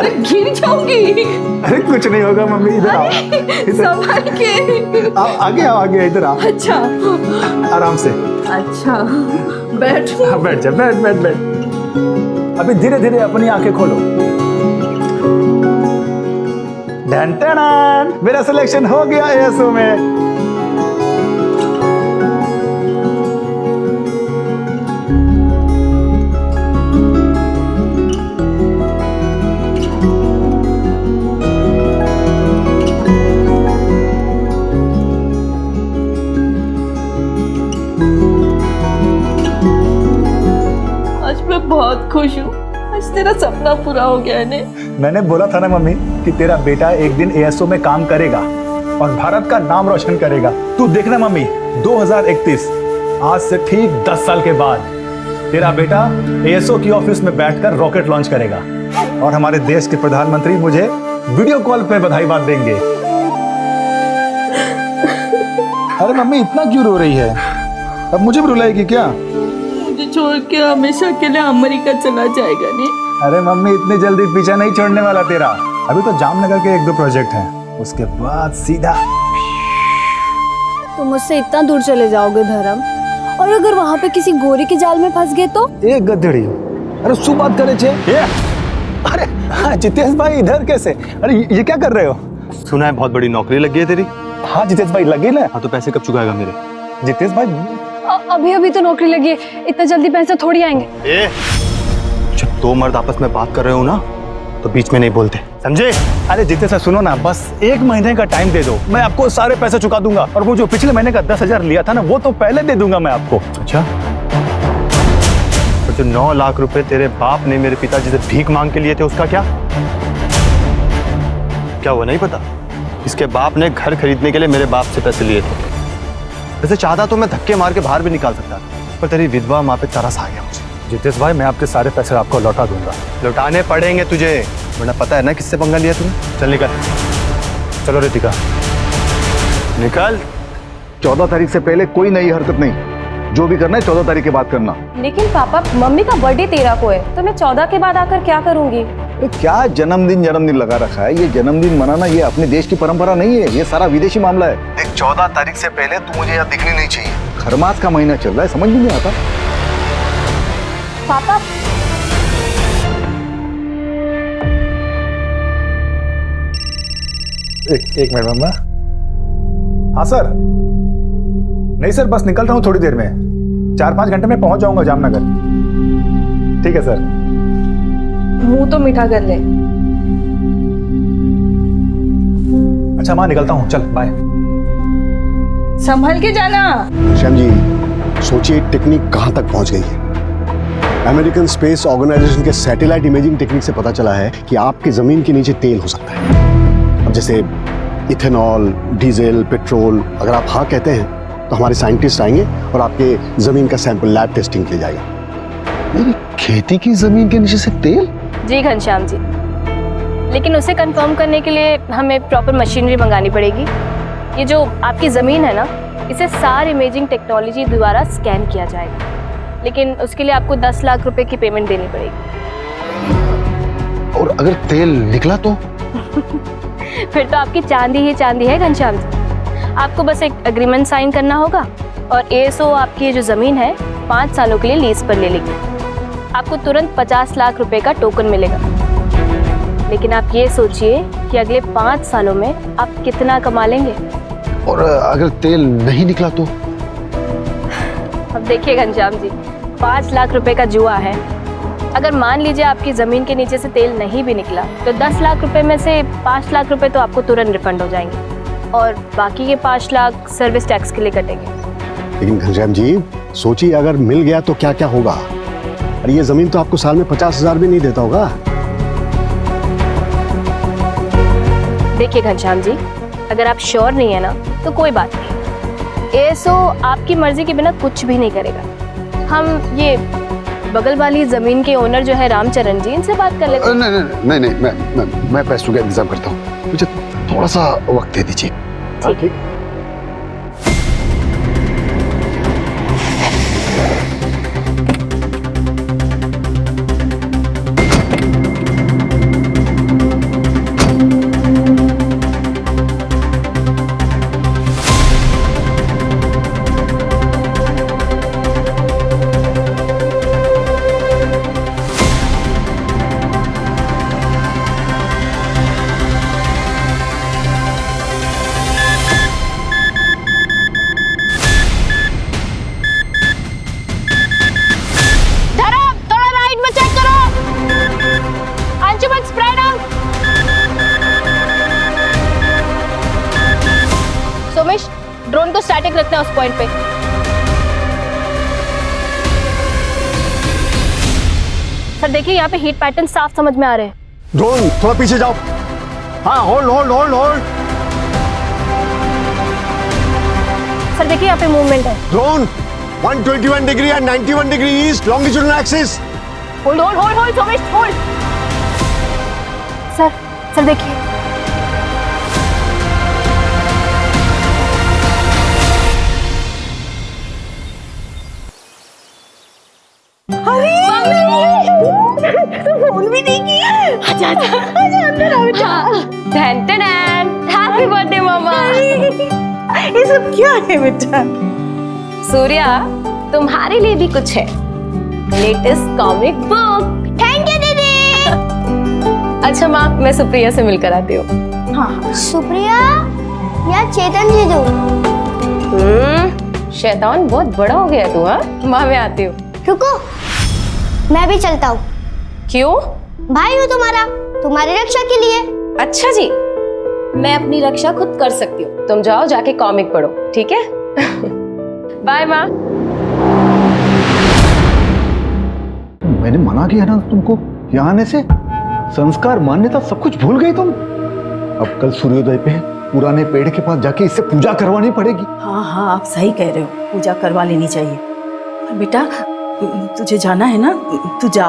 अरे गिर जाऊंगी। अरे कुछ नहीं होगा मम्मी, इधर आओ। संभाल के। आगे आओ, आगे इधर आओ। अच्छा आराम से। अच्छा बैठ। हाँ बैठ जा, बैठ बैठ बैठ। अभी धीरे धीरे अपनी आंखें खोलो। डन टन, मेरा सिलेक्शन हो गया एएसओ में। आज मैं बहुत खुश हूँ, आज तेरा सपना पूरा हो गया है। मैंने बोला था ना मम्मी कि तेरा बेटा एक दिन एएसओ में काम करेगा और भारत का नाम रोशन करेगा। तू देखना मम्मी, 2031 आज से ठीक 10 साल के बाद तेरा बेटा एएसओ की ऑफिस में बैठकर रॉकेट लॉन्च करेगा और हमारे देश के प्रधानमंत्री मुझे वीडियो कॉल पे बधाई बात देंगे। अरे मम्मी इतना क्यों रो रही है? अब मुझे भी रुलाएगी क्या? मुझे छोड़ के हमेशा के लिए अमेरिका चला जाएगा नहीं? अरे मम्मी इतनी जल्दी पीछा नहीं छोड़ने वाला तेरा। अभी तो जामनगर के 1-2 प्रोजेक्ट हैं, उसके बाद सीधा। तुम मुझसे इतना दूर चले जाओगे धर्म, और अगर वहाँ पे किसी गोरी के जाल में फंस गए तो? एक गधड़ी। अरे सु बात करे छे। अरे हाँ जितेश भाई इधर कैसे? अरे ये क्या कर रहे हो? सुना है बहुत बड़ी नौकरी लग गई है तेरी। हाँ जितेश भाई लगी ना। हाँ तो पैसे कब चुकाएगा मेरे? जितेश भाई अभी अभी तो नौकरी लगी है, इतना जल्दी पैसे थोड़ी आएंगे। जब दो मर्द आपस में बात कर रहे हो ना तो बीच में नहीं बोलते, समझे? अरे जितेश भाई सुनो ना, बस 1 महीने का टाइम दे दो, मैं आपको सारे पैसे चुका दूंगा। और वो जो पिछले महीने का 10,000 लिया था ना, वो तो पहले दे दूंगा मैं आपको। अच्छा, तो जो 9 लाख रुपए तेरे बाप ने मेरे पिताजी से भीख मांग के लिए थे उसका क्या? क्या वो नहीं पता? इसके बाप ने घर खरीदने के लिए मेरे बाप से पैसे लिए थे। वैसे चाहता तो मैं धक्के मार के बाहर भी निकाल सकता, पर तेरी विधवा माँ पे तरस आ गया मुझे। जितेश भाई मैं आपके सारे पैसे आपको लौटा दूंगा। लौटाने पड़ेंगे तुझे, वरना पता है ना किससे पंगा लिया तूने। चल निकल। चलो रितिका निकल। 14 तारीख से पहले कोई नई हरकत नहीं, जो भी करना है 14 तारीख के बाद करना। लेकिन पापा मम्मी का बर्थडे 13 को है, तो मैं 14 के बाद आकर क्या करूंगी? क्या जन्मदिन लगा रखा है? ये जन्मदिन मनाना ये अपने देश की परंपरा नहीं है, ये सारा विदेशी मामला है। देख 14 तारीख से पहले तू मुझे यहाँ दिखनी नहीं चाहिए। खरमास का महीना चल रहा है, समझ में नहीं आता। पापा एक मिनट मम्मा। हाँ सर। नहीं सर, बस निकल रहा हूँ थोड़ी देर में, 4-5 घंटे में पहुंच जाऊंगा जामनगर। ठीक है सर। मुंह तो मीठा कर ले। अच्छा माँ निकलता हूँ, चल बाय। संभल के जाना। श्याम जी सोचिए टेक्निक कहां तक पहुंच गई है। अमेरिकन स्पेस ऑर्गेनाइजेशन के सैटेलाइट इमेजिंग टेक्निक से पता चला है कि आपकी जमीन के नीचे तेल हो सकता है। अब जैसे इथेनॉल, डीजल, पेट्रोल। अगर आप हाँ कहते हैं तो हमारे साइंटिस्ट आएंगे और आपके जमीन का सैंपल लैब टेस्टिंग के लिए जाएगा। मेरी खेती की जमीन के नीचे से तेल? जी घनश्याम जी, लेकिन उसे कंफर्म करने के लिए हमें प्रॉपर मशीनरी मंगानी पड़ेगी। ये जो आपकी ज़मीन है ना, इसे सार इमेजिंग टेक्नोलॉजी द्वारा स्कैन किया जाएगा, लेकिन उसके लिए आपको 10 लाख रुपए की पेमेंट देनी पड़ेगी। और अगर तेल निकला तो? फिर तो आपकी चांदी ही चांदी है घनश्याम जी। आपको बस एक एग्रीमेंट साइन करना होगा और एएसओ आपकी ये जो ज़मीन है 5 सालों के लिए लीज पर ले लेगी। आपको तुरंत 50 लाख रुपए का टोकन मिलेगा। लेकिन आप ये सोचिए कि अगले 5 सालों में आप कितना कमा लेंगे। और अगर तेल नहीं निकला तो? अब देखिए घनश्याम जी, 5 लाख रुपए का जुआ है। अगर मान लीजिए आपकी ज़मीन के नीचे से तेल नहीं भी निकला तो 10 लाख रुपए में से 5 लाख रुपए तो आपको तुरंत रिफंड हो जाएंगे और बाकी के 5 लाख सर्विस टैक्स के लिए कटेंगे। लेकिन घनश्याम जी सोचिए अगर मिल गया तो क्या क्या होगा? अरे ये जमीन तो आपको साल में 50,000 भी नहीं देता होगा। देखिए घनश्याम जी, अगर आप श्योर नहीं है ना तो कोई बात नहीं, एएसओ आपकी मर्जी के बिना कुछ भी नहीं करेगा। हम ये बगल वाली जमीन के ओनर जो है रामचरण जी, इनसे बात कर लेते हैं। नहीं, मैं पैसों का इंतजाम करता हूँ, मुझे थोड़ा सा वक्त दे दीजिए। ठीक। स्टैटिक रखना है उस पॉइंट पे। सर देखिए यहाँ पे हीट पैटर्न साफ समझ में आ रहे हैं। ड्रोन थोड़ा पीछे जाओ। हाँ, hold hold hold hold. Sir देखिए यहाँ पे मूवमेंट है। Drone 121 degree and 91 degree east longitudinal axis. Hold hold hold hold Somesh hold. Sir देखिए। फोन भी नहीं किया। आजा अंदर आओ बेटा। हैप्पी बर्थडे मामा। ये सब क्या है बेटा? सूर्या तुम्हारे लिए भी कुछ है, latest comic book. Thank you दीदी। अच्छा माँ, मैं सुप्रिया से मिलकर आती हूँ। हाँ सुप्रिया या चेतन जी दो। शैतान बहुत बड़ा हो गया तू। हाँ माँ, मैं आती हूँ। रुको, मैं भी चलता हूँ। क्यों? भाई हूँ तुम्हारी रक्षा के लिए। अच्छा जी, मैं अपनी रक्षा खुद कर सकती हूँ। तुम जाओ जाके कॉमिक पढ़ो, ठीक है? बाय माँ। मैंने मना किया ना तुमको यहाँ आने से। संस्कार मान्यता सब कुछ भूल गई तुम। अब कल सूर्योदय पे पुराने पेड़ के पास जाके इससे पूजा करवानी पड़ेगी। हाँ आप सही कह रहे हो, पूजा करवा लेनी चाहिए। पर बेटा तुझे जाना है ना, तू जा,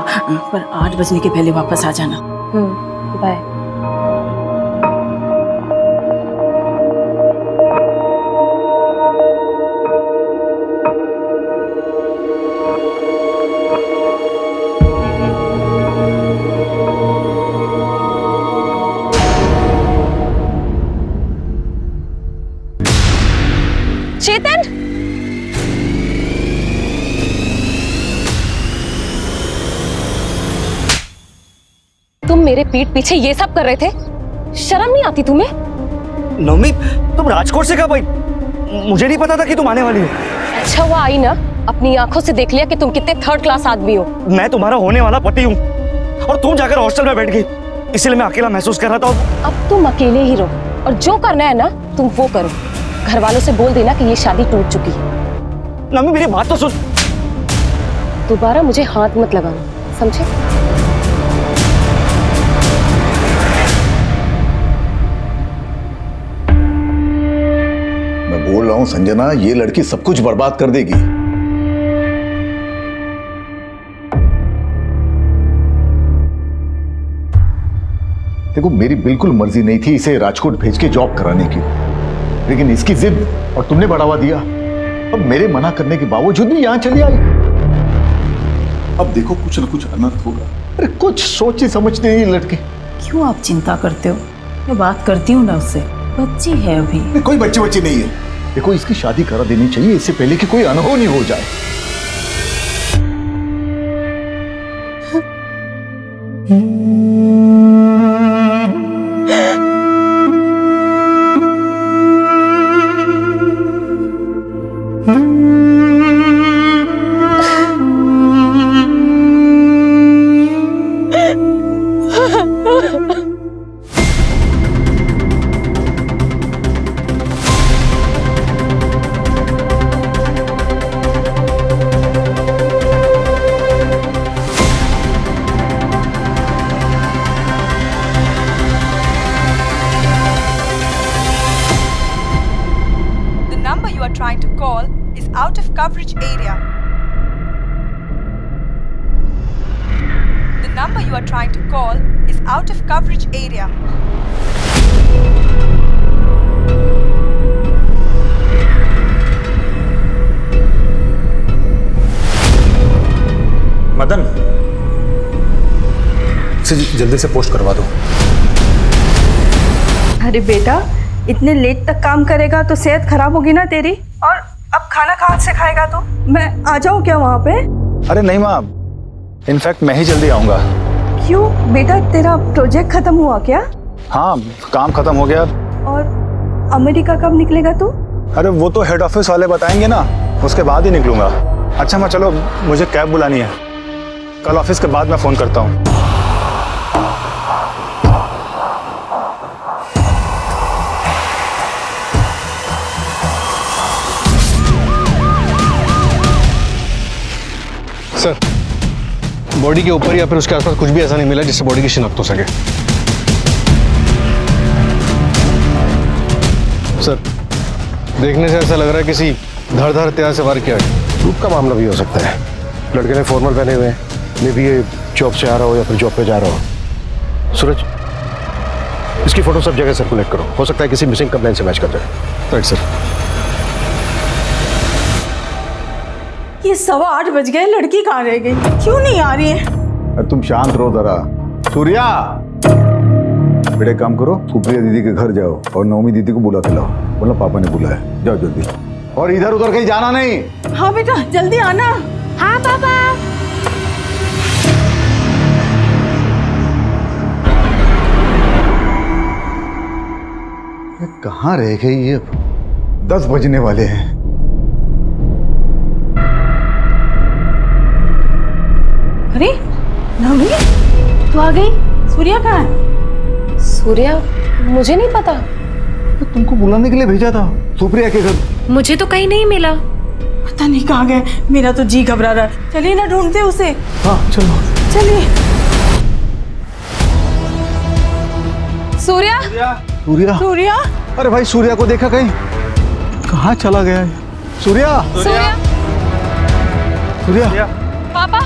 पर 8 बजने के पहले वापस आ जाना। बाय। चेतन, तुम मेरे पीठ पीछे ये सब कर रहे थे? शर्म नहीं आती तुम्हें? नवमी, तुम राजकोट से कब आई? मुझे नहीं पता था कि तुम आने वाली हो। अच्छा हुआ आई ना, अपनी आंखों से देख लिया कि तुम कितने थर्ड क्लास आदमी हो। मैं तुम्हारा होने वाला पति हूँ और तुम जाकर हॉस्टल में बैठ गई, इसलिए मैं अकेला महसूस कर रहा था। अब तुम अकेले ही रहो और जो करना है ना तुम वो करो। घर वालों से बोल देना कि ये शादी टूट चुकी है। नवमी मेरी बात तो सुन। दोबारा मुझे हाथ मत लगाना, समझे? मैं बोल रहा हूँ संजना, ये लड़की सब कुछ बर्बाद कर देगी। देखो, मेरी बिल्कुल मर्जी नहीं थी इसे राजकोट भेज के जॉब कराने की, लेकिन इसकी जिद और तुमने बढ़ावा दिया। अब मेरे मना करने के बावजूद भी यहां चली आई। अब देखो कुछ न कुछ अनर्थ होगा। अरे कुछ सोची समझती नहीं लड़की। क्यों आप चिंता करते हो? मैं बात करती हूँ ना उससे, बच्ची है अभी। कोई बच्ची नहीं है। देखो, इसकी शादी करा देनी चाहिए इससे पहले कि कोई अनहोनी हो जाए। Trying to call is out of coverage area. The number you are trying to call is out of coverage area. Madan, इसे जल्दी से पोस्ट करवा दो। अरे बेटा, इतने लेट तक काम करेगा तो सेहत खराब होगी ना तेरी। और अब खाना कहाँ से खाएगा तू? मैं आ जाऊँ क्या वहाँ पे? अरे नहीं माँ, इनफैक्ट मैं ही जल्दी आऊँगा। क्यों बेटा, तेरा प्रोजेक्ट खत्म हुआ क्या? हाँ, काम खत्म हो गया। और अमेरिका कब निकलेगा तू? अरे वो तो हेड ऑफिस वाले बताएंगे ना, उसके बाद ही निकलूंगा। अच्छा माँ चलो, मुझे कैब बुलानी है, कल ऑफिस के बाद मैं फ़ोन करता हूँ। बॉडी के ऊपर या फिर उसके आसपास कुछ भी ऐसा नहीं मिला जिससे बॉडी की शिनाख्त हो सके। सर, देखने से ऐसा लग रहा है किसी धारदार हथियार से वार किया है। लूट का मामला भी हो सकता है। लड़के ने फॉर्मल पहने हुए हैं, मे भी ये जॉब से आ रहा हो या फिर जॉब पे जा रहा हो। सूरज, इसकी फोटो सब जगह सर्कुलेट करो, हो सकता है किसी मिसिंग कंप्लेंट से मैच कर जाए। Right sir. ये 8:15 बज गए, लड़की कहाँ रह गई? क्यों नहीं आ रही है? अरे तुम शांत रहो जरा। सूर्या, बेटे काम करो, सुप्रिया दीदी के घर जाओ और नवमी दीदी को बुला के लाओ। बोला पापा ने बुलाया, जाओ जल्दी। और इधर उधर कहीं जाना नहीं। हाँ बेटा, जल्दी आना। हाँ पापा। कहाँ रह गई ये? 10 बजने वाले हैं। अरे नवमी, तू आ गई? सूर्या कहाँ है? सूर्या, मुझे नहीं पता। तो तुमको बुलाने के लिए भेजा था सुप्रिया के घर। मुझे तो कहीं नहीं मिला। पता नहीं कहाँ गए, मेरा तो जी घबरा रहा है। चलिए ना ढूंढते उसे। हाँ चलो। चलिए। सूर्या, सूर्या, सूर्या, अरे भाई सूर्या को देखा कहीं? कहाँ चला गया है? सूर्या, सूर्या, सूर्या, पापा,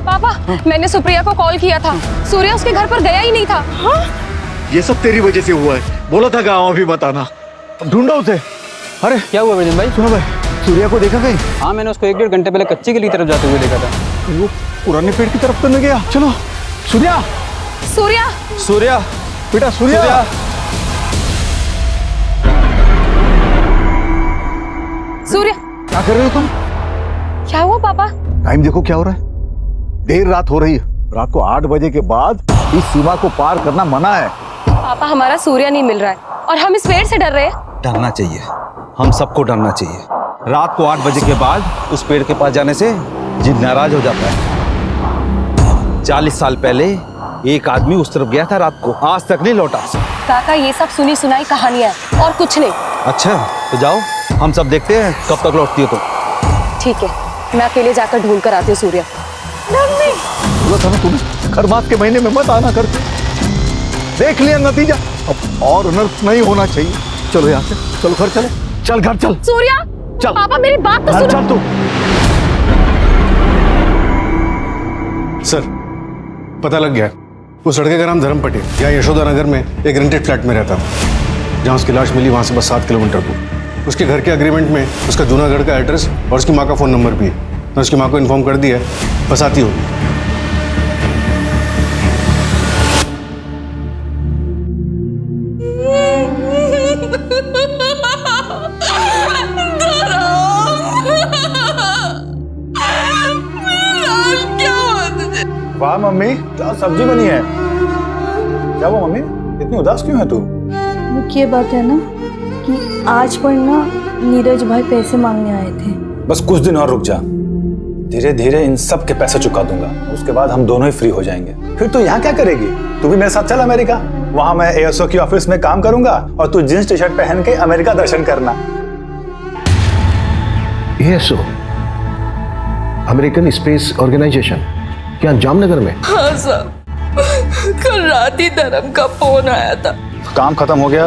पापा, मैंने सुप्रिया को कॉल किया था। सूर्या उसके घर पर गया ही नहीं था। ये सब तेरी वजह से हुआ है। बोला था गाँव अभी बताना। ढूंढो उसे। अरे क्या हुआ विजन भाई? सुनो भाई, सूर्या को देखा कहीं? हाँ, मैंने उसको 1-1.5 घंटे पहले कच्ची गली तरफ जाते हुए देखा था। वो पुराने पेड़ की तरफ तो नहीं गया? चलो। सूर्या, सूर्या, सूर्या, बेटा सूर्या। सूर्या, क्या कर रहे हो तुम? क्या हुआ पापा? टाइम देखो क्या हो रहा है। देर रात हो रही है। रात को 8 बजे के बाद इस सीमा को पार करना मना है। पापा, हमारा सूर्या नहीं मिल रहा है और हम इस पेड़ से डर रहे हैं। डरना चाहिए, हम सबको डरना चाहिए। रात को 8 बजे के बाद उस पेड़ के पास जाने से जिद नाराज हो जाता है। 40 साल पहले एक आदमी उस तरफ गया था रात को, आज तक नहीं लौटा। काका, ये सब सुनी सुनाई कहानियां हैं और कुछ नहीं। अच्छा तो जाओ, हम सब देखते हैं कब तक लौटती हो तुम। ठीक है, मैं अकेले जाकर ढूंढ कर आती हूँ सूर्या। बोला था ना तुम्हें, खरमास के महीने में मत आना करके। देख लिया नतीजा, अब और अनर्थ नहीं होना चाहिए। चलो यहाँ से, चलो घर चले। चल घर चल। सूर्या, चल। पापा मेरी बात तो घर सुनो। चल तू। सर, पता लग गया। उस लड़के का नाम धर्मपटी, यहाँ यशोदा नगर में एक रेंटेड फ्लैट में रहता था। जहाँ उसकी लाश मिली वहाँ से बस 7 किलोमीटर दूर। उसके घर के अग्रीमेंट में उसका जूनागढ़ का एड्रेस और उसकी माँ का फ़ोन नंबर भी है। मैं उसकी माँ को इन्फॉर्म कर दिया है, बस आती होगी। वाह मम्मी, क्या सब्जी बनी है। क्या वो मम्मी, इतनी उदास क्यों है तू? मुख्य बात है ना कि आज पर ना नीरज भाई पैसे मांगने आए थे। बस कुछ दिन और रुक जा, धीरे धीरे इन सब के पैसे चुका दूंगा। उसके बाद हम दोनों ही फ्री हो जाएंगे। फिर तू यहाँ क्या करेगी? तू भी मेरे साथ चल अमेरिका। वहां मैं एएसओ की ऑफिस में काम करूंगा और तू जींस टी शर्ट पहन के अमेरिका दर्शन करना। एएसओ, अमेरिकन स्पेस ऑर्गेनाइजेशन, क्या जामनगर में? हाँ साहब, कल रात ही धर्म का फोन आया था। काम खत्म हो गया,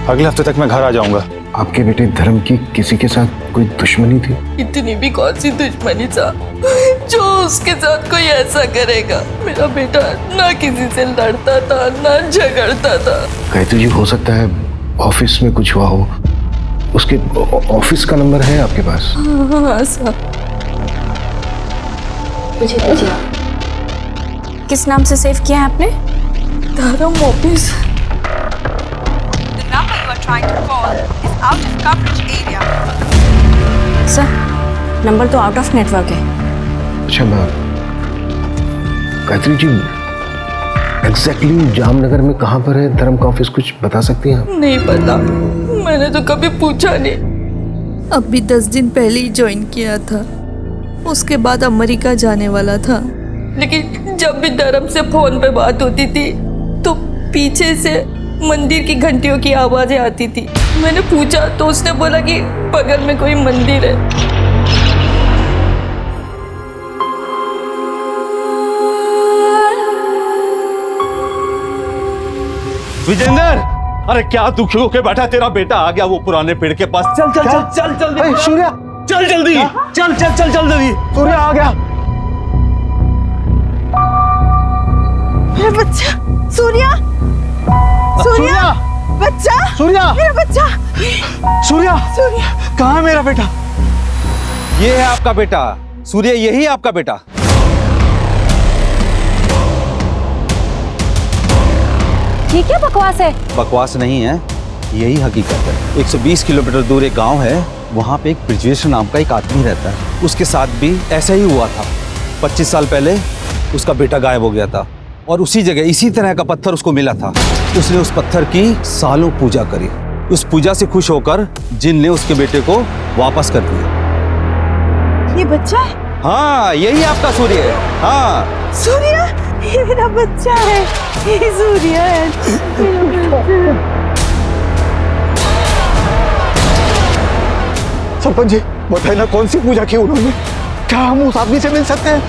अगले हफ्ते तक मैं घर आ जाऊंगा। आपके बेटे धर्म की किसी के साथ कोई दुश्मनी थी? इतनी भी कौन सी दुश्मनी था जो उसके साथ कोई ऐसा करेगा। मेरा बेटा ना किसी से लड़ता था ना झगड़ता था। कहते जी हो सकता है ऑफिस में कुछ हुआ हो। उसके ऑफिस का नंबर है आपके पास? हाँ साहब। मुझे दीजिए। किस नाम से सेव किया है आपने? धर्म office. The number you are trying to call is out of coverage area. Sir, number तो आउट ऑफ नेटवर्क है। अच्छा मैम, गायत्री जी एग्जैक्टली जामनगर में कहाँ पर है धर्म का ऑफिस, कुछ बता सकती हैं आप? नहीं पता, मैंने तो कभी पूछा नहीं। अभी 10 दिन पहले ही ज्वाइन किया था। उसके बाद अमेरिका जाने वाला था, लेकिन जब भी धर्म से फोन पे बात होती थी तो पीछे से मंदिर की घंटियों की आवाजें आती थी। मैंने पूछा तो उसने बोला कि बगल में कोई मंदिर है। विजेंद्र, अरे क्या दुखी होके बैठा, तेरा बेटा आ गया वो पुराने पेड़ के पास। चल चल चल चल जल्दी। सूर्या, चल जल्दी, चल चल चल चल जल्दी। सूर्या आ गया। मेरा बच्चा सूर्या, सूर्या, बच्चा, सूर्या, मेरा बच्चा, सूर्या, सूर्या। कहाँ है मेरा बेटा? ये है आपका बेटा सूर्य, यही आपका बेटा। ये क्या बकवास है? बकवास नहीं है, यही हकीकत है। 120 किलोमीटर दूर एक गांव है, वहां पे एक ब्रिजेश नाम का एक आदमी रहता है। उसके साथ भी ऐसा ही हुआ था। 25 साल पहले उसका बेटा गायब हो गया था और उसी जगह इसी तरह का पत्थर उसको मिला था। उसने उस पत्थर की सालों पूजा करी। उस पूजा से खुश होकर जिन ने उसके बेटे को वापस कर दिया। ये बच्चा है? हाँ, यही आपका सूर्य है। हाँ सूर्या, ये मेरा बच्चा है, ये सूर्या है। सरपंच जी बताइए ना, कौन सी पूजा की उन्होंने? क्या हम उस आदमी से मिल सकते हैं?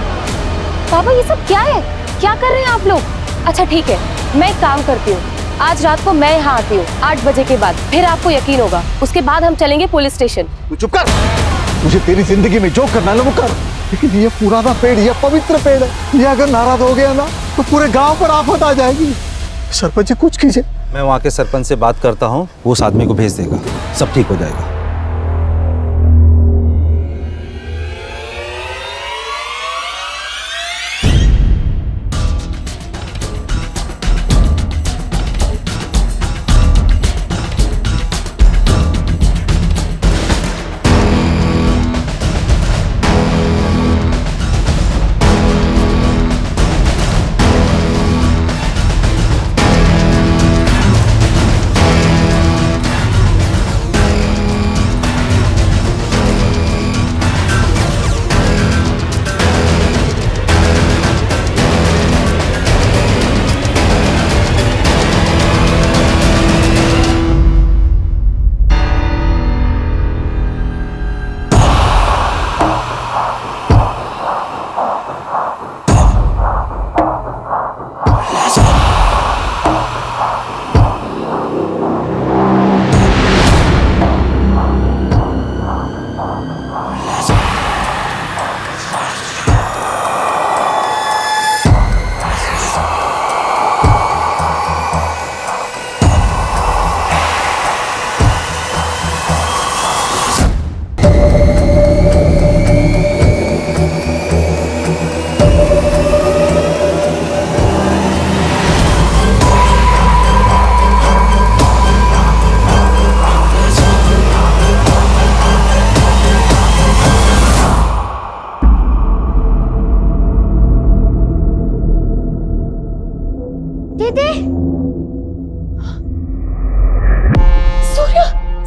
बाबा ये सब क्या है? क्या कर रहे हैं आप लोग? अच्छा ठीक है, मैं एक काम करती हूँ, आज रात को मैं यहाँ आती हूँ 8 बजे के बाद, फिर आपको यकीन होगा। उसके बाद हम चलेंगे पुलिस स्टेशन। तू चुप कर। मुझे तेरी जिंदगी में जो करना है वो कर, लेकिन ये पुराना पेड़, ये पवित्र पेड़ है, ये अगर नाराज हो गया ना तो पूरे गांव पर आफत आ जाएगी। सरपंच जी कुछ कीजिए। मैं वहाँ के सरपंच से बात करता हूँ, वो उस आदमी को भेज देगा, सब ठीक हो जाएगा।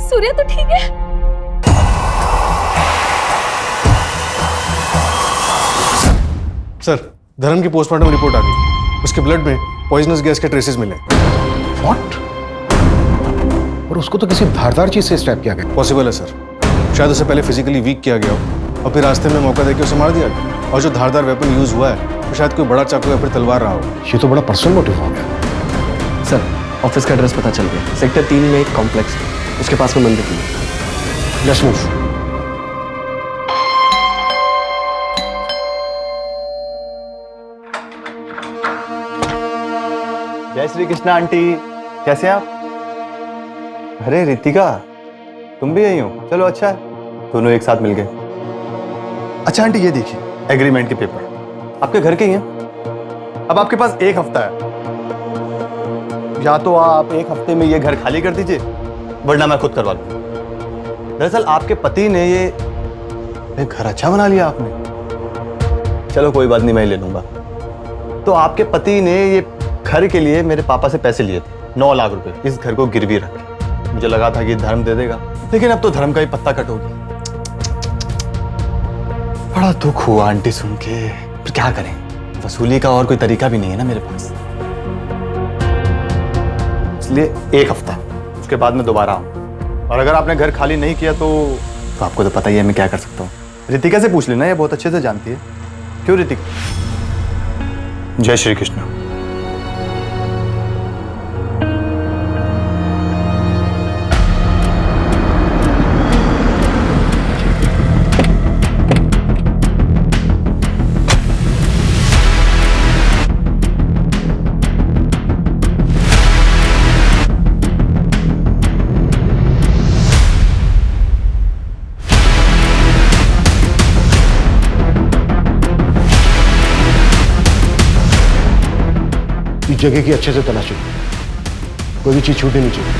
सूर्या तो ठीक है? सर, धर्म की पोस्टमार्टम रिपोर्ट आ गई। उसके ब्लड में पॉइजनस गैस के ट्रेसेस मिले। व्हाट? और उसको तो किसी धारदार चीज से स्टैब किया गया। पॉसिबल है सर, शायद उसे पहले फिजिकली वीक किया गया हो और फिर रास्ते में मौका देकर उसे मार दिया गया। और जो धारदार वेपन यूज हुआ है तो शायद कोई बड़ा चाकू या फिर तलवार रहा हो। ये तो बड़ा पर्सनल मोटिव हो गया। सर, ऑफिस का एड्रेस पता चल गया। सेक्टर 3 में एक कॉम्प्लेक्स है, उसके पास में मंदिर भी है। Let's move. जय श्री कृष्णा आंटी, कैसे हैं आप? अरे रितिका, तुम भी यही हो? चलो अच्छा है, दोनों एक साथ मिल गए। अच्छा आंटी ये देखिए, एग्रीमेंट के पेपर आपके घर के ही हैं। अब आपके पास एक हफ्ता है, या तो आप एक हफ्ते में ये घर खाली कर दीजिए, वरना मैं खुद करवा लूंगा। दरअसल आपके पति ने ये घर अच्छा बना लिया आपने। चलो कोई बात नहीं, मैं ले लूंगा। तो आपके पति ने ये घर के लिए मेरे पापा से पैसे लिए थे, 9 लाख रुपए, इस घर को गिरवी रख के। मुझे लगा था कि धर्म दे देगा, लेकिन अब तो धर्म का ही पत्ता कट हो गया। बड़ा दुख हुआ आंटी सुन के, पर क्या करें, वसूली का और कोई तरीका भी नहीं है ना मेरे पास। इसलिए एक हफ्ता, उसके बाद मैं दोबारा आऊँ। और अगर आपने घर खाली नहीं किया तो आपको तो पता ही है मैं क्या कर सकता हूँ। रितिका से पूछ लेना, ये बहुत अच्छे से जानती है। क्यों रितिका? जय श्री कृष्ण। इस जगह की अच्छे से तलाशी, कोई भी चीज छूटनी नहीं चाहिए।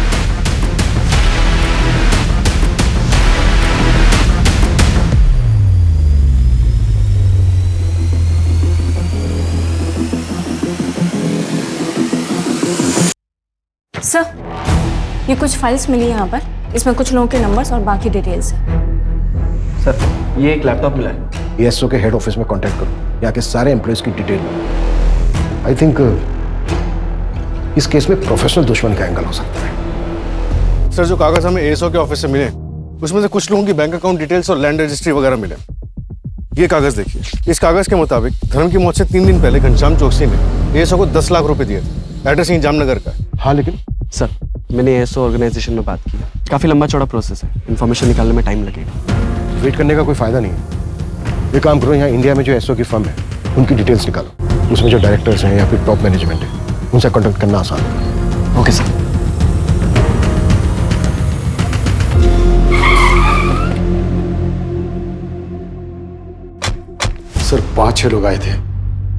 सर, ये कुछ फाइल्स मिली यहाँ पर, इसमें कुछ लोगों के नंबर्स और बाकी डिटेल्स हैं। सर, ये एक लैपटॉप मिला है। एएसओ के हेड ऑफिस में कांटेक्ट करो, यहाँ के सारे एम्प्लॉयज की डिटेल लो। आई थिंक इस केस में प्रोफेशनल दुश्मन का एंगल हो सकता है। सर, जो कागज हमें एएसओ के ऑफिस से मिले उसमें से कुछ लोगों की बैंक अकाउंट डिटेल्स और लैंड रजिस्ट्री वगैरह मिले। ये कागज देखिए, इस कागज के मुताबिक धर्म की मौत से 3 दिन पहले घनश्याम चौकसी ने एएसओ को 10 लाख रुपए दिए थे। एड्रेस यहीं जामनगर का है। हाँ, लेकिन सर, मैंने एएसओ ऑर्गेनाइजेशन में बात की, काफी लंबा चौड़ा प्रोसेस है, इन्फॉर्मेशन निकालने में टाइम लगेगा। वेट करने का कोई फायदा नहीं है। ये काम करो, यहाँ इंडिया में जो एसओ की फर्म है उनकी डिटेल्स निकालो, उसमें जो डायरेक्टर्स हैं या फिर टॉप मैनेजमेंट है उनसे कॉन्टेक्ट करना आसान है। Okay sir. सर, 5-6 लोग आए थे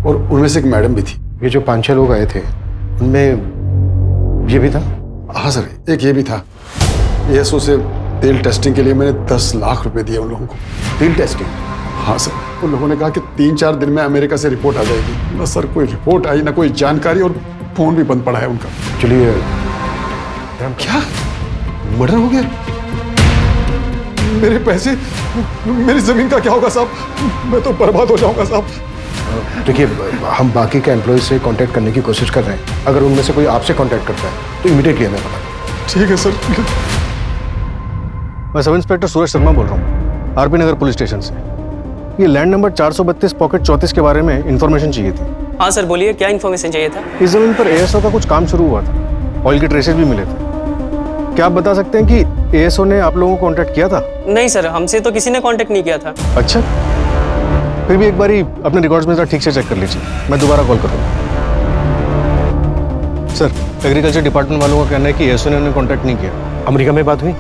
और उनमें से एक मैडम भी थी। ये जो 5-6 लोग आए थे उनमें ये भी था? हाँ सर, एक ये भी था। एएसओ से तेल टेस्टिंग के लिए मैंने 10 लाख रुपए दिए उन लोगों को। तेल टेस्टिंग? हाँ सर, उन लोगों ने कहा कि 3-4 दिन में अमेरिका से रिपोर्ट आ जाएगी। ना सर कोई रिपोर्ट आई, ना कोई जानकारी, और फोन भी बंद पड़ा है उनका। चलिए, क्या मर्डर हो गया? मेरे पैसे, मेरी जमीन का क्या होगा साहब? मैं तो बर्बाद हो जाऊंगा साहब। देखिए, हम बाकी के एम्प्लॉय से कांटेक्ट करने की कोशिश कर रहे हैं। अगर उनमें से कोई आपसे कांटेक्ट करता है तो इमीडिएटली हमें पता। ठीक है सर। मैं सब इंस्पेक्टर सूरज शर्मा बोल रहा हूँ, आरपी नगर पुलिस स्टेशन से। ये लैंड नंबर 432 पॉकेट 34 के बारे में इंफॉर्मेशन चाहिए थी। हाँ सर, बोलिए, क्या इन्फॉर्मेशन चाहिए था? इस जमीन पर एएसओ का कुछ काम शुरू हुआ था, ऑयल के ट्रेसेस भी मिले थे। क्या आप बता सकते हैं कि एएसओ ने आप लोगों को कांटेक्ट किया था? नहीं सर, हमसे तो किसी ने कांटेक्ट नहीं किया था। अच्छा, फिर भी एक बारी अपने रिकॉर्ड्स में जरा ठीक से चेक कर लीजिए, मैं दोबारा कॉल करूँगा। सर, एग्रीकल्चर डिपार्टमेंट वालों का कहना है कि एएसओ ने उन्हें कांटेक्ट नहीं किया। अमेरिका में बात हुई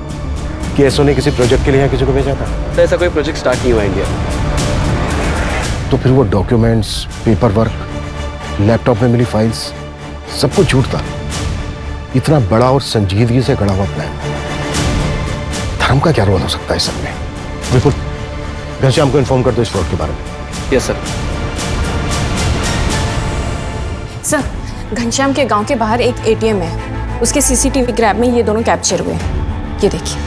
कि एएसओ ने किसी प्रोजेक्ट के लिए यहाँ किसी को भेजा था? तो ऐसा कोई प्रोजेक्ट स्टार्ट नहीं हुआ इंडिया में। तो फिर वो डॉक्यूमेंट्स, पेपर वर्क, लैपटॉप में मिली फाइल्स, सब कुछ झूठ था। इतना बड़ा और संजीदगी से गढ़ा हुआ प्लान, धर्म का क्या रोल हो सकता है सब में? बिल्कुल, घनश्याम को इन्फॉर्म कर दो इस फ्रॉड के बारे में। Yes sir. सर, घनश्याम के गांव के बाहर एक एटीएम है, उसके सीसीटीवी ग्रैब में ये दोनों कैप्चर हुए हैं। ये देखिए।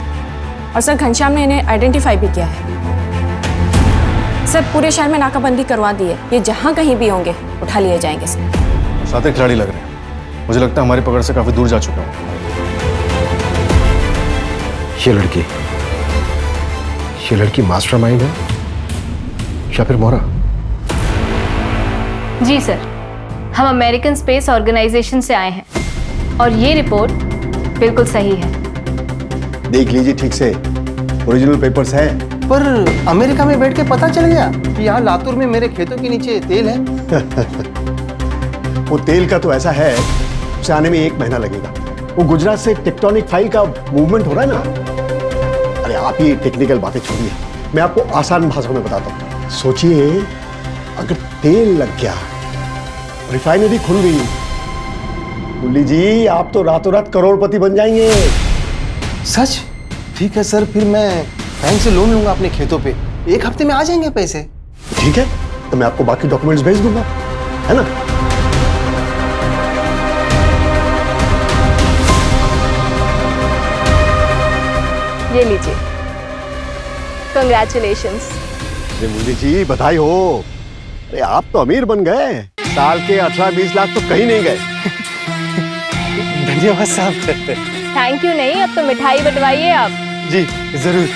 और सर, घनश्याम ने इन्हें आइडेंटिफाई भी किया है। सर, पूरे शहर में नाकाबंदी करवा दी है, ये जहां कहीं भी होंगे उठा लिए जाएंगे सर। साथ खिलाड़ी लग रहे हैं, मुझे लगता है हमारी पकड़ से काफी दूर जा चुका हूँ। ये लड़की मास्टरमाइंड है या फिर मोहरा? जी सर, हम अमेरिकन स्पेस ऑर्गेनाइजेशन से आए हैं और ये रिपोर्ट बिल्कुल सही है। देख लीजिए ठीक से, ओरिजिनल पेपर्स हैं। पर अमेरिका में बैठ के पता चल गया कि यहाँ लातूर में मेरे खेतों के नीचे तेल है। वो तेल का तो ऐसा है, उसे आने में 1 महीना लगेगा। वो गुजरात से टेक्टोनिक फाइल का मूवमेंट हो रहा है ना। अरे आप ये टेक्निकल बातें छोड़िए, मैं आपको आसान भाषा में बताता हूँ। सोचिए, अगर तेल लग गया, रिफाइनरी खुल गई, मुरली जी आप तो रातों रात करोड़पति बन जाएंगे। सच? ठीक है सर, फिर मैं बैंक से लोन लूंगा अपने खेतों पे, 1 हफ्ते में आ जाएंगे पैसे। ठीक है, तो मैं आपको बाकी डॉक्यूमेंट्स भेज दूंगा, है ना? ये लीजिए, कंग्रेचुलेशंस। अरे मुरली जी बधाई हो। अरे आप तो अमीर बन गए, साल के 18-20 लाख तो कहीं नहीं गए। धन्यवाद साहब। थैंक यू नहीं, अब तो मिठाई बंटवाइए आप। जी जरूर।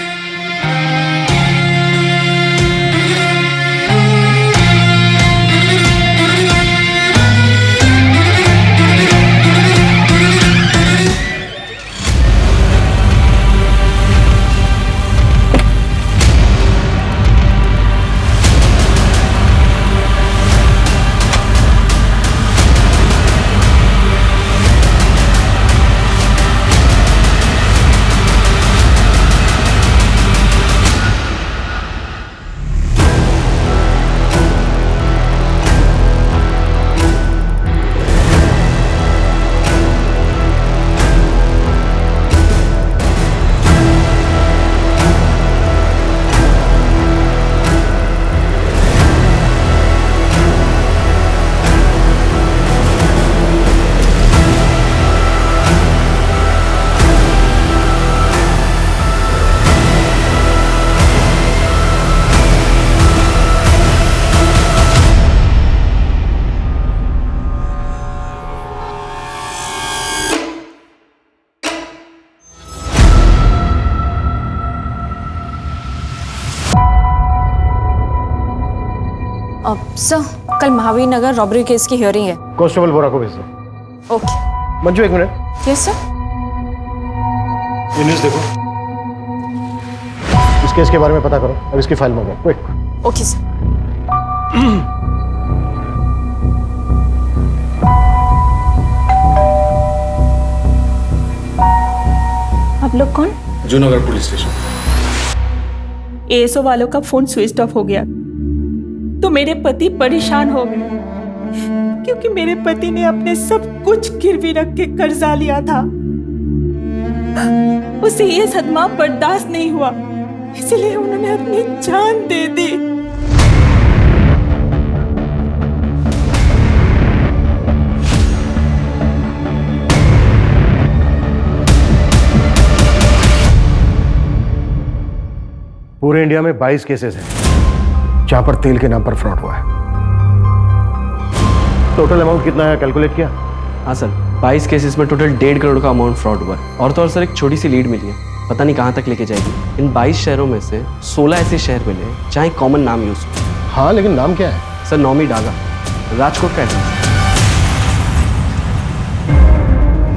सर, कल महावीर नगर रॉबरी केस की हियरिंग है। कांस्टेबल बोरा को भेज दो। ओके। मंजू एक मिनट। Yes sir. ये न्यूज़ देखो, इस केस के बारे में पता करो और इसकी फाइल मंगाओ, क्विक। Okay sir. आप लोग कौन? Junagadh police station. एएसओ वालों का फोन स्विच ऑफ हो गया तो मेरे पति परेशान हो गए, क्योंकि मेरे पति ने अपने सब कुछ गिरवी रख के कर्जा लिया था। उसे ये सदमा बर्दाश्त नहीं हुआ, इसलिए उन्होंने अपनी जान दे दी। पूरे इंडिया में 22 केसेस हैं जहां पर तेल के नाम पर फ्रॉड हुआ है। टोटल अमाउंट कितना है कैलकुलेट किया? हाँ सर, 22 केसेस में टोटल 1.5 करोड़ का अमाउंट फ्रॉड हुआ है। और तो और सर, एक छोटी सी लीड मिली है, पता नहीं कहाँ तक लेके जाएगी। इन 22 शहरों में से 16 ऐसे शहर मिले जहाँ एक कॉमन नाम यूज हो। हाँ, लेकिन नाम क्या है? सर, नौमी डागा, राजकोट का एड्रेस।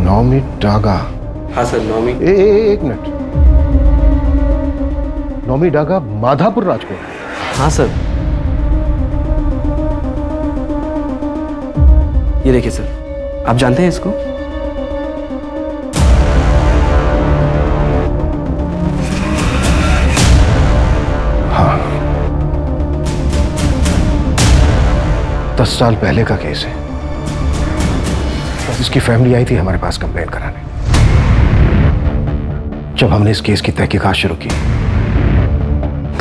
नौमी डागा? हाँ सर, नौमी। एक मिनट, नौमी डागा माधापुर राजकोट? हाँ सर। ये देखिए सर, आप जानते हैं इसको? हाँ, 10 साल पहले का केस है। इसकी फैमिली आई थी हमारे पास कंप्लेंट कराने। जब हमने इस केस की तहकीकात शुरू की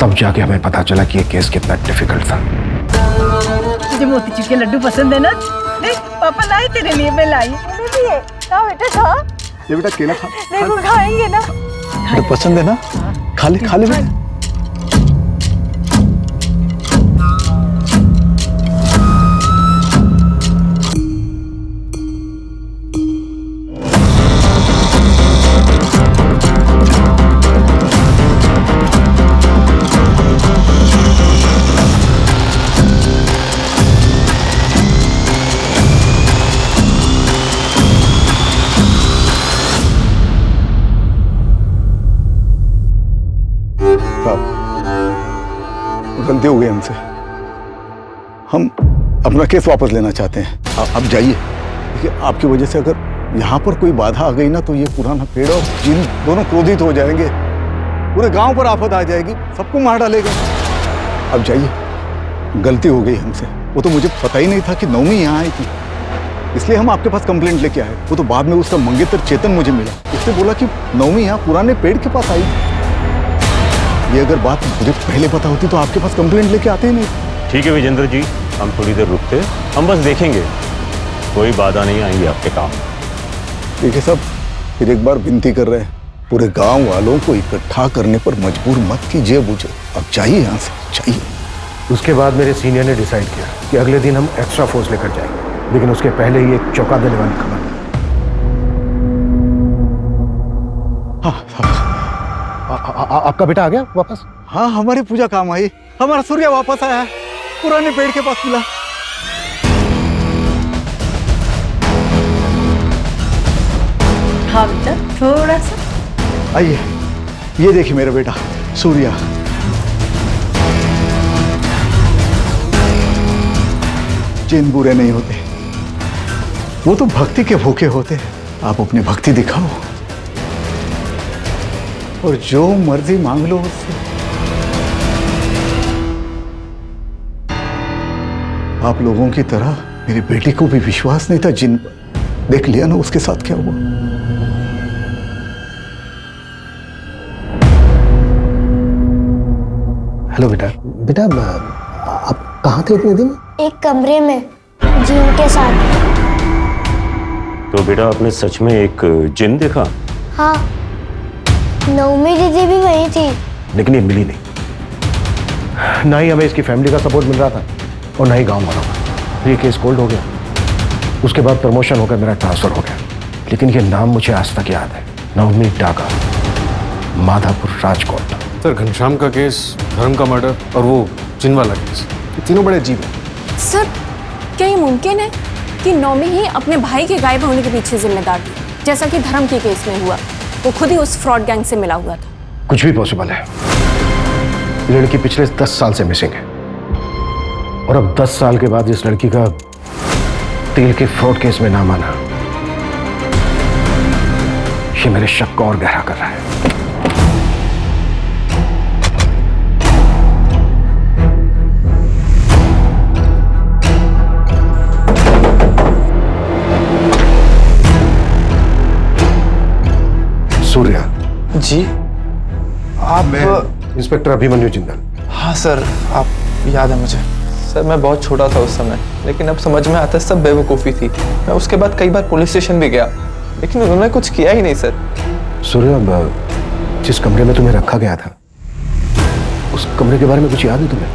तब जाके हमें पता चला कि ये केस कितना डिफिकल्ट था। तुझे मोतीचूर के लड्डू पसंद है ना? देख पापा लाए तेरे लिए, मैं लाई। खा बेटा, खा। ये बेटा केला खा। देखो खाएंगे ना। बेटा पसंद है ना? खा ले बेटा। गलती हो गई हमसे, हम अपना केस वापस लेना चाहते हैं। आप जाइए। देखिए, आपकी वजह से अगर यहाँ पर कोई बाधा आ गई ना तो ये पुराना पेड़ और जिन दोनों क्रोधित हो जाएंगे, पूरे गांव पर आफत आ जाएगी, सबको मार डालेगा। अब जाइए, गलती हो गई हमसे। वो तो मुझे पता ही नहीं था कि नौमी यहाँ आई थी, इसलिए हम आपके पास कंप्लेंट लेके आए। वो तो बाद में उसका मंगेतर चेतन मुझे मिला, उसने बोला कि नौमी यहाँ पुराने पेड़ के पास आई थी। ये अगर बात मुझे पहले पता होती तो आपके पास कंप्लेंट लेके आते ही नहीं। ठीक है विजेंद्र जी, हम थोड़ी देर रुकते, हम बस देखेंगे, कोई बाधा नहीं आएंगी आपके काम। ठीक है साहब, फिर एक बार विनती कर रहे हैं, पूरे गांव वालों को इकट्ठा करने पर मजबूर मत कीजिए मुझे। अब चाहिए यहाँ से, चाहिए। उसके बाद मेरे सीनियर ने डिसाइड किया कि अगले दिन हम एक्स्ट्रा फोर्स लेकर जाएंगे, लेकिन उसके पहले ही एक चौंका देने वाली खबर। आपका बेटा आ गया वापस? हाँ, हमारी पूजा काम आई, हमारा सूर्य वापस आया है, पुराने पेड़ के पास मिला। हाँ बेटा, थोड़ा सा। आइए, ये देखिए मेरा बेटा सूर्या। जिन बुरे नहीं होते, वो तो भक्ति के भूखे होते हैं। आप अपनी भक्ति दिखाओ और जो मर्जी मांग लो उससे। आप लोगों की तरह मेरी बेटी को भी विश्वास नहीं था जिन पर। देख लिया ना उसके साथ क्या हुआ। हेलो बेटा। बेटा, आप कहाँ थे इतने दिन? एक कमरे में जिन के साथ। तो बेटा, आपने सच में एक जिन देखा? हाँ, नौमी दीदी भी वही थी, लेकिन ये मिली नहीं। ना ही हमें इसकी फैमिली का सपोर्ट मिल रहा था और ना ही गांव वालों का। ये केस कोल्ड हो गया, उसके बाद प्रमोशन होकर मेरा ट्रांसफर हो गया, लेकिन ये नाम मुझे आज तक याद है, नौमी डागा, माधापुर राजकोट। सर, घनश्याम का केस, धर्म का मर्डर और वो जिन वाला केस, ये तीनों बड़े अजीब है। सर, क्या ये मुमकिन है कि नौमी ही अपने भाई के गायब होने के पीछे जिम्मेदार थी, जैसा कि धर्म के केस में हुआ? वो खुद ही उस फ्रॉड गैंग से मिला हुआ था। कुछ भी पॉसिबल है। लड़की पिछले 10 साल से मिसिंग है और अब 10 साल के बाद इस लड़की का तेल के फ्रॉड केस में नाम आना, ये मेरे शक को और गहरा कर रहा है। सूर्या जी, आप? मैं इंस्पेक्टर अभिमन्यु जिंदल। हाँ सर, आप याद है मुझे। सर, मैं बहुत छोटा था उस समय, लेकिन अब समझ में आता है सब बेवकूफ़ी थी। मैं उसके बाद कई बार पुलिस स्टेशन भी गया, लेकिन उन्होंने कुछ किया ही नहीं सर। सूर्या, जिस कमरे में तुम्हें रखा गया था, उस कमरे के बारे में कुछ याद है तुम्हें?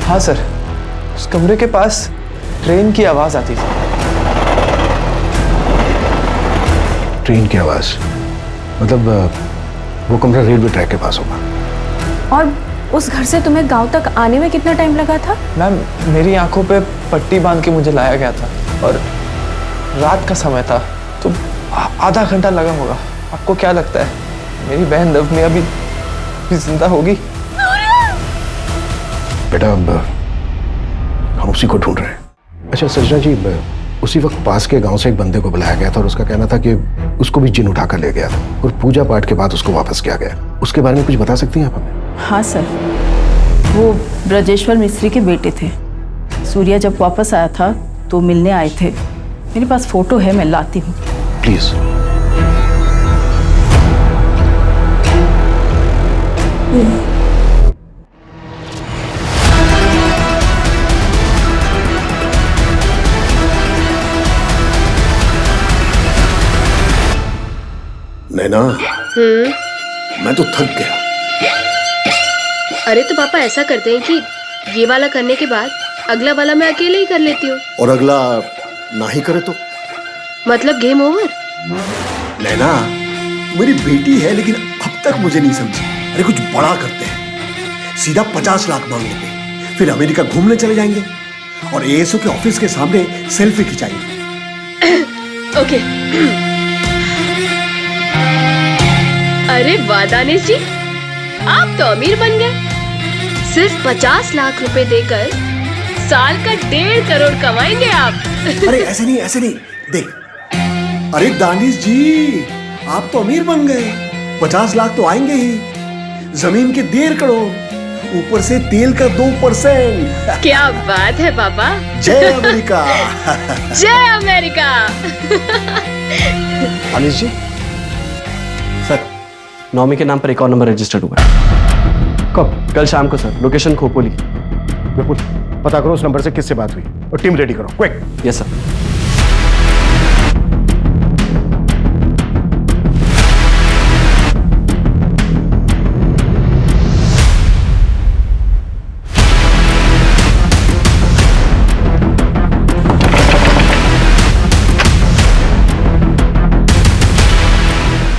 हाँ सर, उस कमरे के पास ट्रेन की आवाज़ आती थी। ट्रेन की आवाज़? मतलब वो कमरा रेलवे ट्रैक के पास होगा। और उस घर से तुम्हें गांव तक आने में कितना टाइम लगा था? मैम, मेरी आंखों पे पट्टी बांध के मुझे लाया गया था और रात का समय था, तो आधा घंटा लगा होगा। आपको क्या लगता है मेरी बहन नवमी अभी जिंदा होगी? बेटा, अब हम उसी को ढूंढ रहे हैं। अच्छा सजना जी, उसी वक्त पास के गांव से एक बंदे को बुलाया गया था और उसका कहना था कि उसको भी जिन उठाकर ले गया था और पूजा पाठ के बाद उसको वापस किया गया। उसके बारे में कुछ बता सकती हैं आप हमें? हाँ सर, वो ब्रजेश्वर मिस्त्री के बेटे थे। सूर्या जब वापस आया था तो मिलने आए थे। मेरे पास फोटो है, मैं लाती हूँ। प्लीज। नैना, मैं तो थक गया। अरे तो पापा ऐसा करते हैं कि ये वाला करने के बाद अगला वाला मैं अकेले ही कर लेती हूँ। और अगला ना ही करे तो? मतलब गेम ओवर? नैना, मेरी बेटी है, लेकिन अब तक मुझे नहीं समझी। अरे कुछ बड़ा करते हैं, सीधा 50 लाख मांग लेते हैं, फिर अमेरिका घूमने चले जाएंगे और एएसओ के ऑफिस के सामने सेल्फी खिंचाएंगे। ओके। अरे वाह दानिश जी, आप तो अमीर बन गए। सिर्फ 50 लाख रुपए देकर साल का 1.5 करोड़ कमाएंगे आप। अरे ऐसे नहीं, देख। अरे दानिश जी, आप तो अमीर बन गए। 50 लाख तो आएंगे ही, जमीन के 1.5 करोड़, ऊपर से तेल का 2%। क्या बात है पापा। जय अमेरिका। जय अमेरिका। अनिश जी, सर नौमी के नाम पर एक और नंबर रजिस्टर्ड हुआ है। कब? कल शाम को सर, लोकेशन खोपोली। विपुल, पता करो उस नंबर से किससे बात हुई और टीम रेडी करो, क्विक। Yes sir.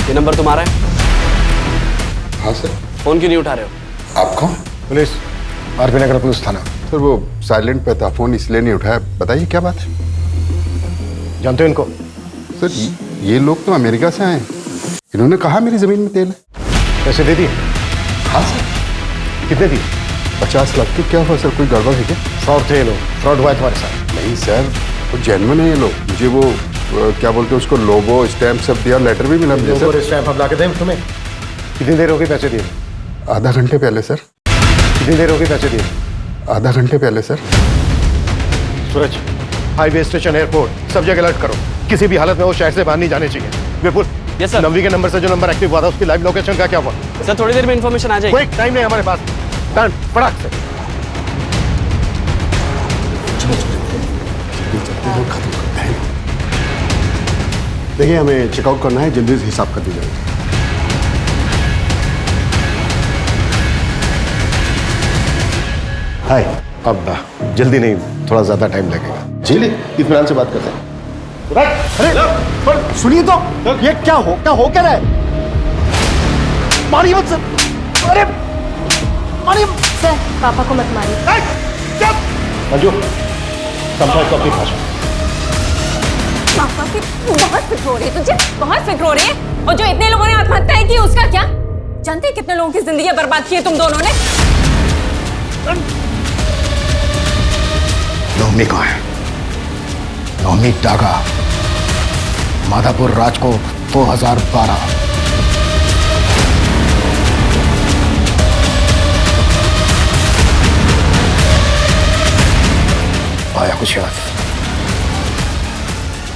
ये नंबर तुम्हारा है? हाँ सर। फोन क्यों नहीं उठा रहे हो? आप कौन? पुलिस, आरपी नगर पुलिस थाना। सर वो साइलेंट पे था, फोन इसलिए नहीं उठाया। बताइए क्या बात है? जानते हो इनको? सर ये लोग तो अमेरिका से आए हैं, इन्होंने कहा मेरी जमीन में तेल है। पैसे दे दिए? हाँ सर। कितने दिए? 50 लाख। क्या हुआ सर, कोई गड़बड़ है क्या? फ्रॉड थे ये लोग, फ्रॉड हुआ है तुम्हारे साथ। नहीं सर, वो जेन्युइन है ये लोग। मुझे वो क्या बोलते हैं उसको, लोगो स्टैम्प सब दिया, लेटर भी मिला मुझे सर। लोगो स्टैम्प हम ला के दें तुम्हें? कितनी देर होगी पैसे दिए? आधा घंटे पहले सर। कितनी देर होगी पैसे दिए? आधा घंटे पहले सर। सूरज, हाईवे स्टेशन, एयरपोर्ट, सब जगह अलर्ट करो। किसी भी हालत में वो शहर से बाहर नहीं जाने चाहिए। विपुल, यस सर। नवी के नंबर से जो नंबर एक्टिव हुआ था उसकी लाइव लोकेशन का क्या हुआ? सर थोड़ी देर में इन्फॉर्मेशन आ जाएगी। कोई टाइम नहीं हमारे पास। डन, फटाक से। खत्म करते हैं। देखिए, हमें चेकआउट करना है, जल्दी से हिसाब कर दीजिएगा। हाय। अब जल्दी नहीं, थोड़ा ज्यादा टाइम लगेगा। जी, इत्मीनान से बात करते हैं। अरे सुनिए तो, ये क्या हो क्या रहा है? मारिए मत सर। अरे मारिए सर, पापा को मत मारिए। मंजू, संपर्क को अपनी भाषा। पापा की बहुत फिक्र हो रही है तुझे, बहुत फिक्र हो रही है। और जो इतने लोगों ने आत्महत्या की उसका क्या? जानते हैं कितने लोगों की जिंदगी बर्बाद की है तुम दोनों ने? नवमी कहाँ है? नवमी डागा, माधापुर राजकोट 2012। आया कुछ याद?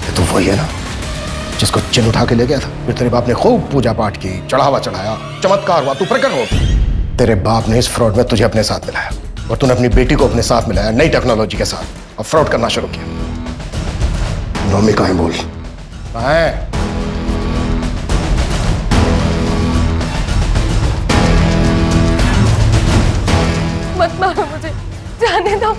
ये तो वही है ना जिसको चिन्ह उठा के ले गया था। फिर तेरे बाप ने खूब पूजा पाठ की, चढ़ावा चढ़ाया, चमत्कार हुआ, तू प्रकट हो। तेरे बाप ने इस फ्रॉड में तुझे अपने साथ मिलाया और तूने अपनी बेटी को अपने साथ मिलाया नई टेक्नोलॉजी के साथ और फ्रॉड करना शुरू किया। नौमी कहाँ है बोल? कहाँ है? मत मारो मुझे, जाने दो।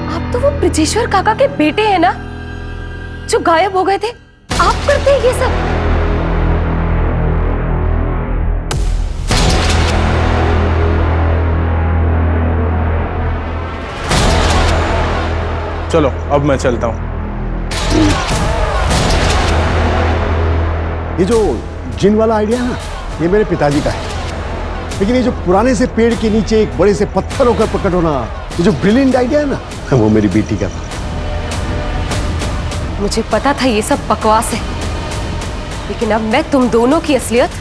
आप तो वो ब्रिजेश्वर काका के बेटे हैं ना जो गायब हो गए थे? आप करते हैं ये सब? चलो अब मैं चलता हूँ। ये जो जिन वाला आइडिया है ना, ये मेरे पिताजी का है। लेकिन ये जो पुराने से पेड़ के नीचे एक बड़े से पत्थर होकर प्रकट होना, ये जो ब्रिलियंट आइडिया है ना, वो मेरी बेटी का था। मुझे पता था ये सब बकवास है, लेकिन अब मैं तुम दोनों की असलियत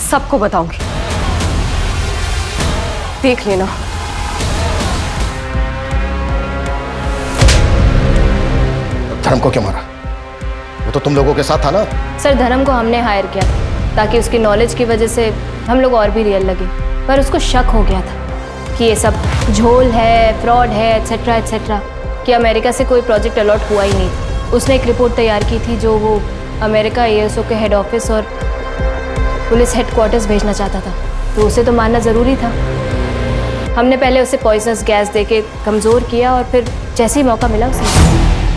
सबको बताऊंगी। देख लेना। धर्म को क्यों मारा? वो तो तुम लोगों के साथ था ना? सर, धर्म को हमने हायर किया ताकि उसकी नॉलेज की वजह से हम लोग और भी रियल लगे, पर उसको शक हो गया था कि ये सब झोल है, फ्रॉड है, एटसेट्रा एटसेट्रा, कि अमेरिका से कोई प्रोजेक्ट अलॉट हुआ ही नहीं। उसने एक रिपोर्ट तैयार की थी जो वो अमेरिका एएसओ के हेड ऑफिस और पुलिस हेडक्वार्टर्स भेजना चाहता था, तो उसे तो मानना ज़रूरी था। हमने पहले उसे पॉइजनस गैस देके कमज़ोर किया और फिर जैसे ही मौका मिला उसे।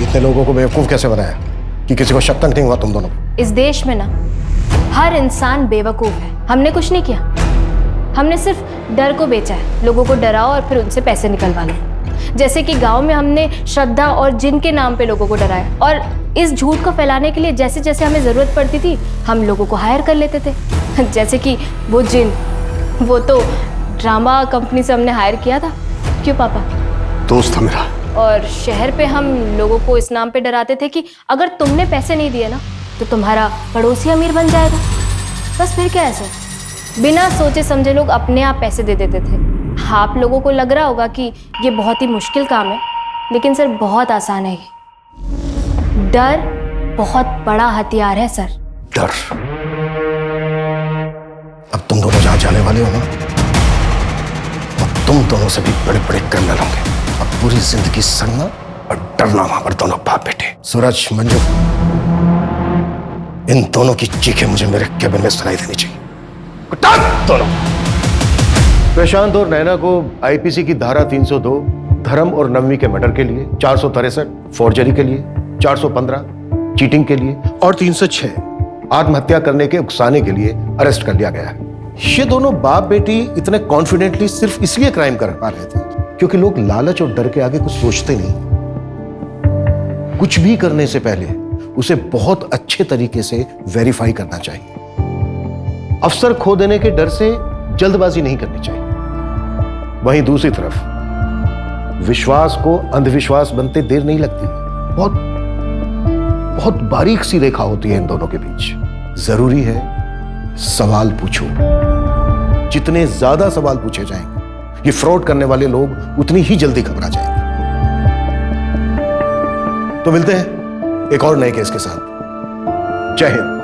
इतने लोगों को बेवकूफ़ कैसे बनाया कि किसी को शक तक नहीं हुआ तुम दोनों? इस देश में ना हर इंसान बेवकूफ़ है। हमने कुछ नहीं किया, हमने सिर्फ डर को बेचा है। लोगों को डराओ और फिर उनसे पैसे निकलवा लो। जैसे कि गांव में हमने श्रद्धा और जिन के नाम पे लोगों को डराया, और इस झूठ को फैलाने के लिए जैसे जैसे हमें ज़रूरत पड़ती थी हम लोगों को हायर कर लेते थे। जैसे कि वो जिन, वो तो ड्रामा कंपनी से हमने हायर किया था। क्यों पापा? दोस्त था मेरा। और शहर पे हम लोगों को इस नाम पे डराते थे कि अगर तुमने पैसे नहीं दिए ना तो तुम्हारा पड़ोसी अमीर बन जाएगा। बस फिर क्या है सर, बिना सोचे समझे लोग अपने आप पैसे दे देते थे। आप लोगों को लग रहा होगा कि ये बहुत ही मुश्किल काम है, लेकिन सर बहुत आसान है ये। डर बहुत बड़ा हथियार है सर। डर? अब तुम दोनों जहां जाने वाले हो ना, और तुम दोनों से भी बड़े बड़े क्रिमिनल होंगे। अब पूरी जिंदगी सड़ना और डरना वहां पर दोनों बाप बेटे। सूरज, मंजू, इन दोनों की चीखें मुझे मेरे केबिन में सुनाई देनी चाहिए। दोनों। प्रशांत और नैना को आईपीसी की धारा 302 धर्म और नवमी के मर्डर के लिए, 463 फोर्जरी के लिए, 415 चीटिंग के लिए और 306 आत्महत्या करने के उकसाने के लिए अरेस्ट कर लिया गया है। ये दोनों बाप बेटी इतने कॉन्फिडेंटली सिर्फ इसलिए क्राइम कर पा रहे थे क्योंकि लोग लालच और डर के आगे कुछ सोचते नहीं। कुछ भी करने से पहले उसे बहुत अच्छे तरीके से वेरीफाई करना चाहिए। अफसर खो देने के डर से जल्दबाजी नहीं करनी चाहिए। वहीं दूसरी तरफ विश्वास को अंधविश्वास बनते देर नहीं लगती। बहुत बारीक सी रेखा होती है इन दोनों के बीच। जरूरी है सवाल पूछो। जितने ज्यादा सवाल पूछे जाएंगे ये फ्रॉड करने वाले लोग उतनी ही जल्दी घबरा जाएंगे। तो मिलते हैं एक और नए केस के साथ। जय हिंद।